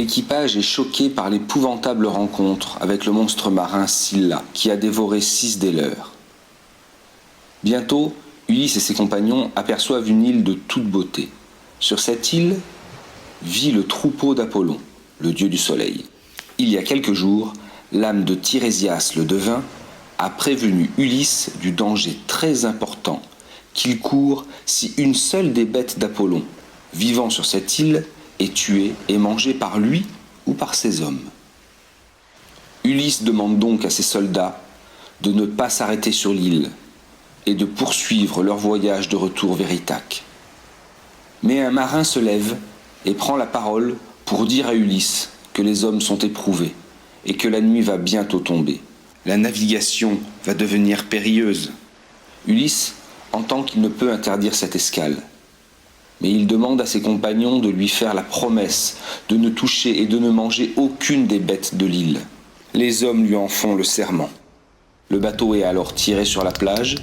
L'équipage est choqué par l'épouvantable rencontre avec le monstre marin Scylla, qui a dévoré 6 des leurs. Bientôt, Ulysse et ses compagnons aperçoivent une île de toute beauté. Sur cette île vit le troupeau d'Apollon, le dieu du soleil. Il y a quelques jours, l'âme de Tirésias le devin a prévenu Ulysse du danger très important qu'il court si une seule des bêtes d'Apollon, vivant sur cette île, est tuée et mangée par lui ou par ses hommes. Ulysse demande donc à ses soldats de ne pas s'arrêter sur l'île et de poursuivre leur voyage de retour vers Ithaque. Mais un marin se lève et prend la parole pour dire à Ulysse que les hommes sont éprouvés et que la nuit va bientôt tomber. La navigation va devenir périlleuse. Ulysse entend qu'il ne peut interdire cette escale, mais il demande à ses compagnons de lui faire la promesse de ne toucher et de ne manger aucune des bêtes de l'île. Les hommes lui en font le serment. Le bateau est alors tiré sur la plage,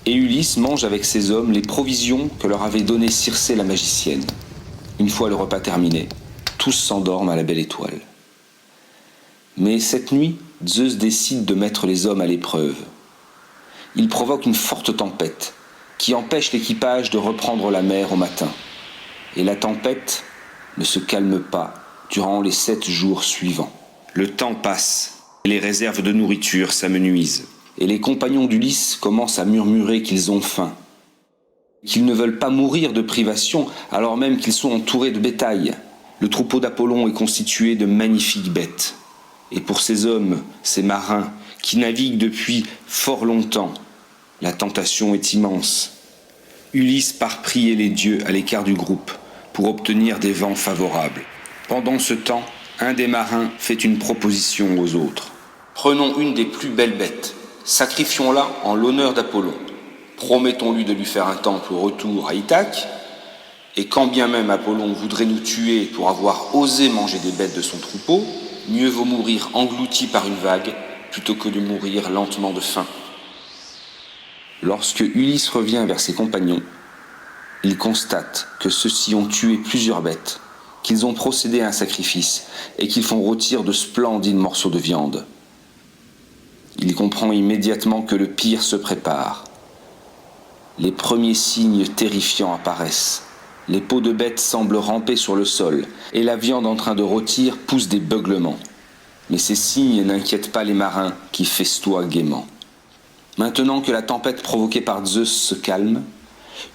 et Ulysse mange avec ses hommes les provisions que leur avait données Circé la magicienne. Une fois le repas terminé, tous s'endorment à la belle étoile. Mais cette nuit, Zeus décide de mettre les hommes à l'épreuve. Il provoque une forte tempête qui empêche l'équipage de reprendre la mer au matin. Et la tempête ne se calme pas durant les 7 jours suivants. Le temps passe, et les réserves de nourriture s'amenuisent. Et les compagnons d'Ulysse commencent à murmurer qu'ils ont faim, qu'ils ne veulent pas mourir de privation alors même qu'ils sont entourés de bétail. Le troupeau d'Apollon est constitué de magnifiques bêtes. Et pour ces hommes, ces marins, qui naviguent depuis fort longtemps, la tentation est immense. Ulysse part prier les dieux à l'écart du groupe pour obtenir des vents favorables. Pendant ce temps, un des marins fait une proposition aux autres. Prenons une des plus belles bêtes, sacrifions-la en l'honneur d'Apollon. Promettons-lui de lui faire un temple au retour à Ithaque, et quand bien même Apollon voudrait nous tuer pour avoir osé manger des bêtes de son troupeau, mieux vaut mourir englouti par une vague plutôt que de mourir lentement de faim. Lorsque Ulysse revient vers ses compagnons, il constate que ceux-ci ont tué plusieurs bêtes, qu'ils ont procédé à un sacrifice et qu'ils font rôtir de splendides morceaux de viande. Il comprend immédiatement que le pire se prépare. Les premiers signes terrifiants apparaissent. Les peaux de bêtes semblent ramper sur le sol et la viande en train de rôtir pousse des beuglements. Mais ces signes n'inquiètent pas les marins qui festoient gaiement. Maintenant que la tempête provoquée par Zeus se calme,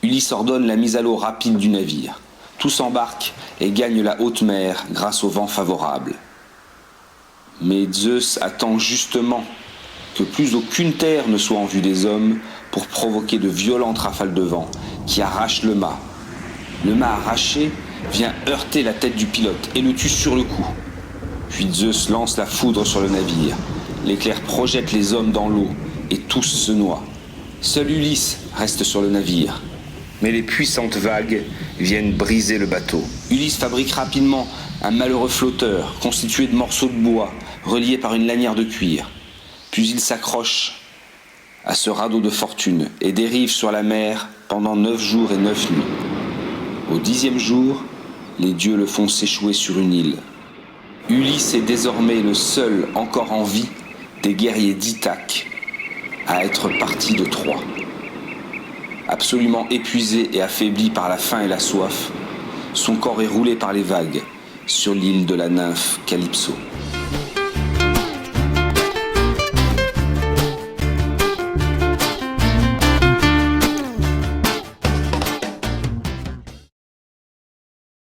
Ulysse ordonne la mise à l'eau rapide du navire. Tous embarquent et gagnent la haute mer grâce au vent favorable. Mais Zeus attend justement que plus aucune terre ne soit en vue des hommes pour provoquer de violentes rafales de vent qui arrachent le mât. Le mât arraché vient heurter la tête du pilote et le tue sur le coup. Puis Zeus lance la foudre sur le navire. L'éclair projette les hommes dans l'eau et tous se noient. Seul Ulysse reste sur le navire. Mais les puissantes vagues viennent briser le bateau. Ulysse fabrique rapidement un malheureux flotteur constitué de morceaux de bois reliés par une lanière de cuir. Puis il s'accroche à ce radeau de fortune et dérive sur la mer pendant 9 jours et 9 nuits. Au 10e jour, les dieux le font s'échouer sur une île. Ulysse est désormais le seul encore en vie des guerriers d'Ithaque à être parti de Troie. Absolument épuisé et affaibli par la faim et la soif, son corps est roulé par les vagues sur l'île de la nymphe Calypso.